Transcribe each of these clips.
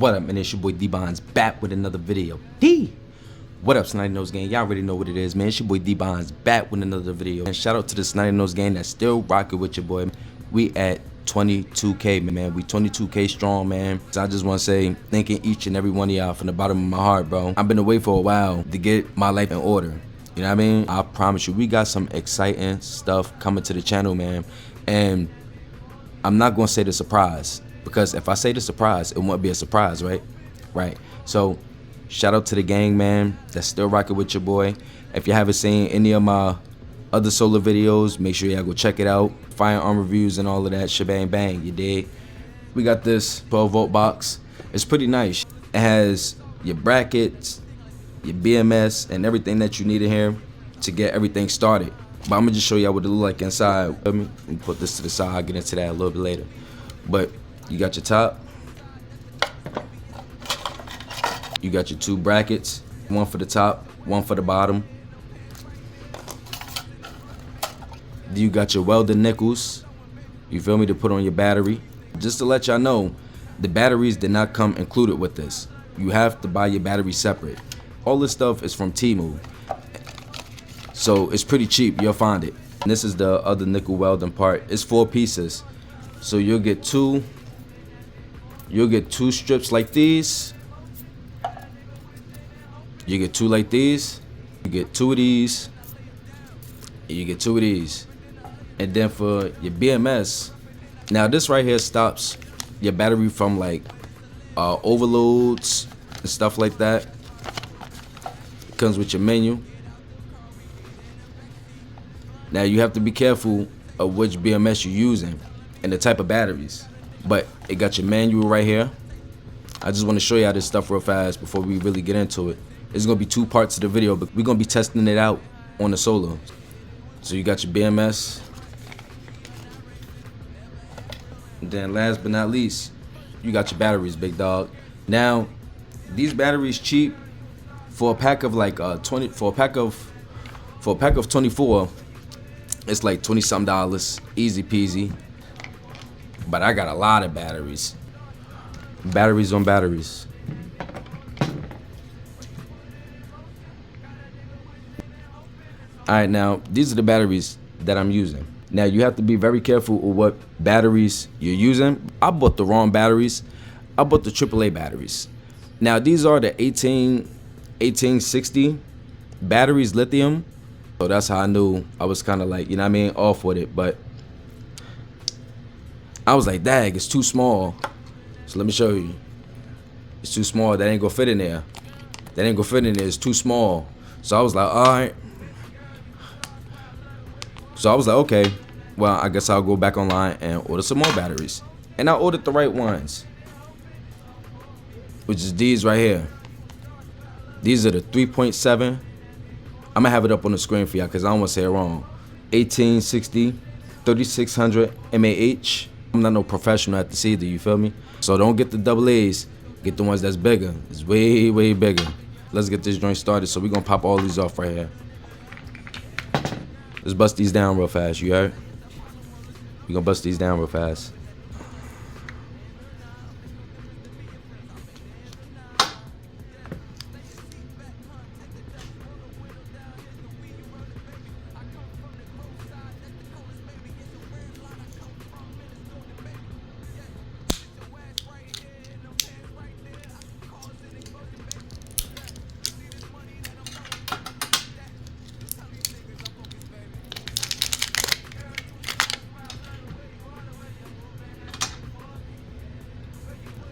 What up, man? It's your boy D-Bonds back with another video. What up, Snotty Nose Gang? Y'all already know what it is, man. It's your boy D-Bonds back with another video. And shout out to the Snotty Nose Gang that's still rocking with your boy. We at 22K, man. We 22K strong, man. So I just want to say thanking each and every one of y'all from the bottom of my heart, bro. I've been away for a while to get my life in order. You know what I mean? I promise you, we got some exciting stuff coming to the channel, man. And I'm not going to say the surprise, because if I say the surprise, it won't be a surprise, right? Right. So shout out to the gang, man, that's still rocking with your boy. If you haven't seen any of my other solo videos, make sure y'all go check it out. Firearm reviews and all of that shebang bang, you dig? We got this 12-volt box. It's pretty nice. It has your brackets, your BMS, and everything that you need in here to get everything started. But I'm gonna just show y'all what it look like inside. Let me put this to the side. I'll get into that a little bit later. But you got your top. You got your two brackets. One for the top, one for the bottom. Then you got your welded nickels. You feel me? To put on your battery. Just to let y'all know, the batteries did not come included with this. You have to buy your battery separate. All this stuff is from Temu. So it's pretty cheap, you'll find it. And this is the other nickel welding part. It's 4 pieces. So you'll get two strips like these. You get 2 like these. You get 2 of these. And you get 2 of these. And then for your BMS, now this right here stops your battery from like overloads and stuff like that. It comes with your menu. Now you have to be careful of which BMS you're using and the type of batteries. But it got your manual right here. I just want to show y'all this stuff real fast before we really get into it. There's gonna be 2 parts to the video, but we're gonna be testing it out on the solo. So you got your BMS. And then last but not least, you got your batteries, big dog. Now, these batteries cheap for a pack of like 24. It's like $20-something, easy peasy. But I got a lot of batteries. Batteries on batteries. Alright, now these are the batteries that I'm using. Now you have to be very careful with what batteries you're using. I bought the wrong batteries. I bought the AAA batteries. Now these are the 1860 batteries, lithium. So that's how I knew I was kind of like, you know what I mean, off with it. But I was like, dang, it's too small. So let me show you. It's too small. That ain't gonna fit in there. That ain't gonna fit in there. It's too small. So I was like, all right. So I was like, okay, well, I guess I'll go back online and order some more batteries. And I ordered the right ones, which is these right here. These are the 3.7. I'm gonna have it up on the screen for y'all because I don't want to say it wrong. 1860, 3600 mAh. I'm not no professional at this either, you feel me? So don't get the double A's, get the ones that's bigger. It's way, way bigger. Let's get this joint started. So we're gonna pop all these off right here. Let's bust these down real fast, you heard? We're gonna bust these down real fast.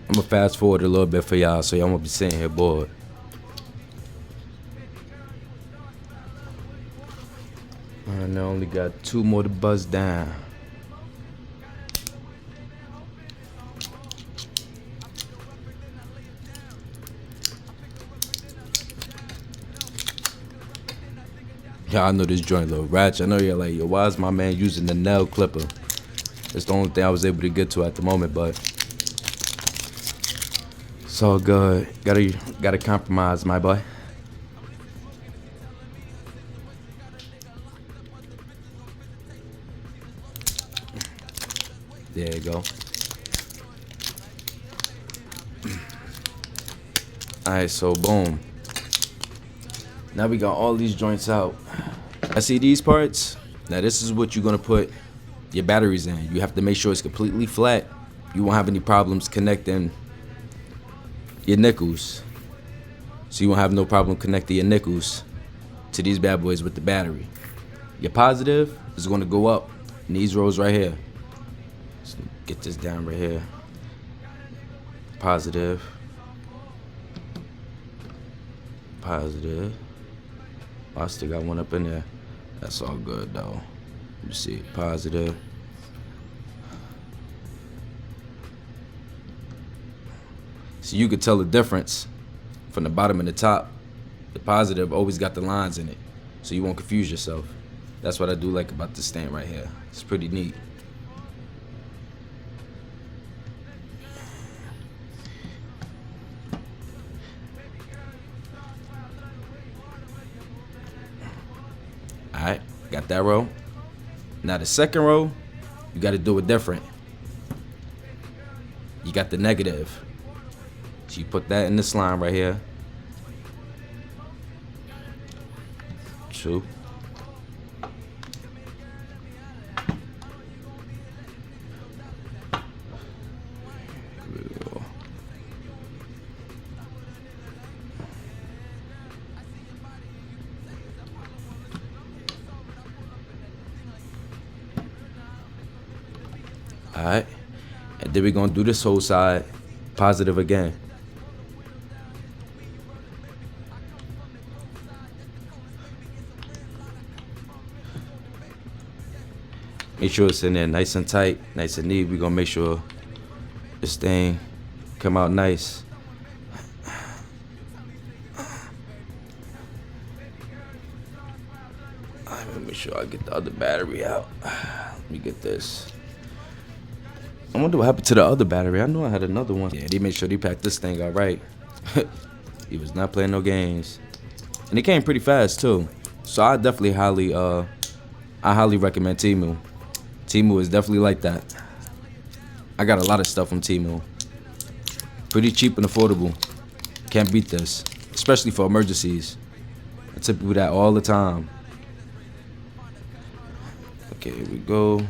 I'm gonna fast forward a little bit for y'all, so y'all won't be sitting here bored. And I only got 2 more to buzz down. Y'all know this joint a little ratchet. I know you're like, yo, why is my man using the nail clipper? It's the only thing I was able to get to at the moment, but it's all good. Gotta compromise, my boy. There you go. Alright, so boom. Now we got all these joints out. I see these parts. Now this is what you're gonna put your batteries in. You have to make sure it's completely flat. You won't have any problems connecting your nickels. So you won't have no problem connecting your nickels to these bad boys with the battery. Your positive is gonna go up in these rows right here. So get this down right here. Positive. Positive. Oh, I still got one up in there. That's all good though. Let me see. Positive. So you could tell the difference from the bottom and the top. The positive always got the lines in it, so you won't confuse yourself. That's what I do like about this stand right here. It's pretty neat. Alright, got that row. Now the second row, you got to do it different. You got the negative. So you put that in the slime right here. 2. Here we go. Alright, and then we're gonna do this whole side positive again. Make sure it's in there nice and tight, nice and neat. We're gonna make sure this thing come out nice. Let me make sure I get the other battery out. Let me get this. I wonder what happened to the other battery. I know I had another one. Yeah, they made sure they packed this thing out right. He was not playing no games. And it came pretty fast too. So I definitely highly recommend Temu. Temu is definitely like that. I got a lot of stuff from Temu. Pretty cheap and affordable. Can't beat this. Especially for emergencies. I tell people that all the time. Okay, here we go.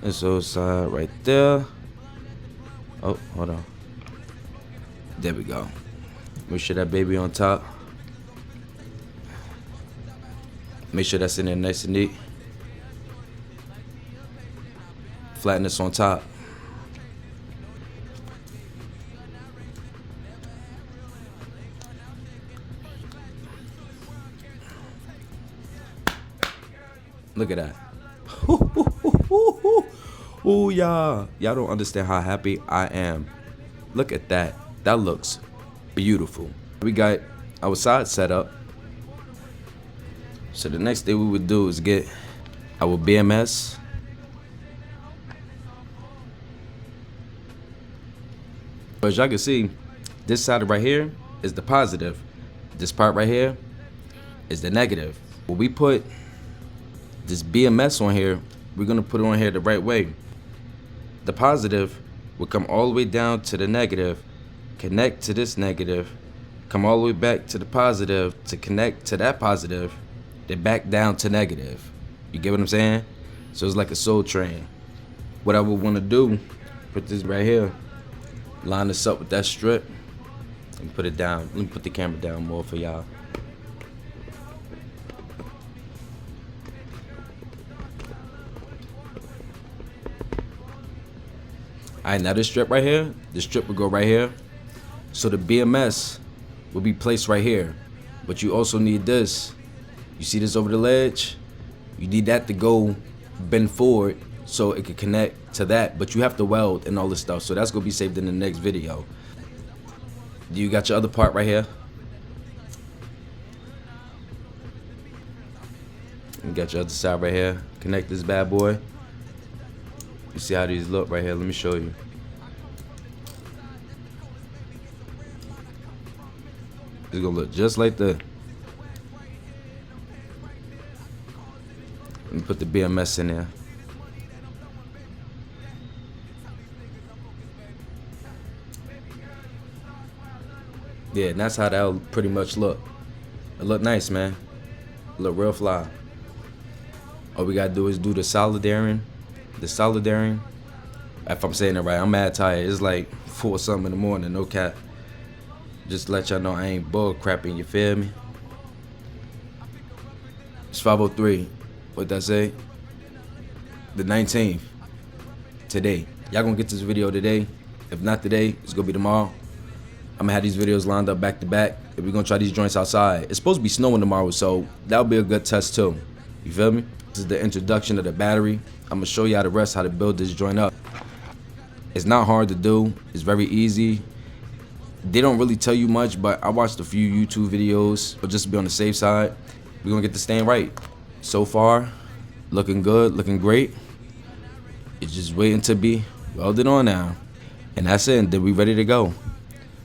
This whole side right there. Oh, hold on. There we go. Make sure that baby on top. Make sure that's in there nice and neat. Flatten this on top. Look at that. Ooh, y'all don't understand how happy I am. Look at that. That looks beautiful. We got our side set up. So the next thing we would do is get our BMS. As y'all can see, this side right here is the positive. This part right here is the negative. When we put this BMS on here, we're gonna put it on here the right way. The positive will come all the way down to the negative, connect to this negative, come all the way back to the positive to connect to that positive, then back down to negative. You get what I'm saying? So it's like a soul train. What I would want to do, put this right here, line this up with that strip, and put it down. Let me put the camera down more for y'all. Alright, now this strip right here, this strip will go right here. So the BMS will be placed right here. But you also need this. You see this over the ledge? You need that to go bend forward so it can connect to that. But you have to weld and all this stuff. So that's going to be saved in the next video. You got your other part right here. You got your other side right here. Connect this bad boy. You see how these look right here. Let me show you. It's gonna look just like that. Let me put the BMS in there. Yeah, and that's how that'll pretty much look. It look nice, man. It look real fly. All we gotta do is do the solidaring. The solidaring. If I'm saying it right, I'm mad tired. It's like 4 something in the morning, no cap. Just to let y'all know I ain't bull crapping, you feel me? It's 5:03. What that say? The 19th. Today. Y'all gonna get this video today. If not today, it's gonna be tomorrow. I'm gonna have these videos lined up back to back. And we're gonna try these joints outside. It's supposed to be snowing tomorrow, so that'll be a good test too. You feel me? This is the introduction of the battery. I'm gonna show y'all the rest how to build this joint up. It's not hard to do. It's very easy. They don't really tell you much, but I watched a few YouTube videos, but just to be on the safe side, we're gonna get this thing right. So far, looking good, looking great. It's just waiting to be welded on now. And that's it, then we ready to go.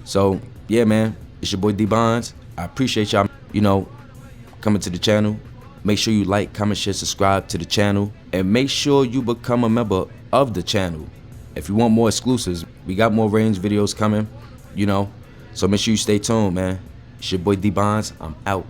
So, yeah, man, it's your boy D Bonds. I appreciate y'all, coming to the channel. Make sure you like, comment, share, subscribe to the channel. And make sure you become a member of the channel. If you want more exclusives, we got more range videos coming, So make sure you stay tuned, man. It's your boy D Bonds. I'm out.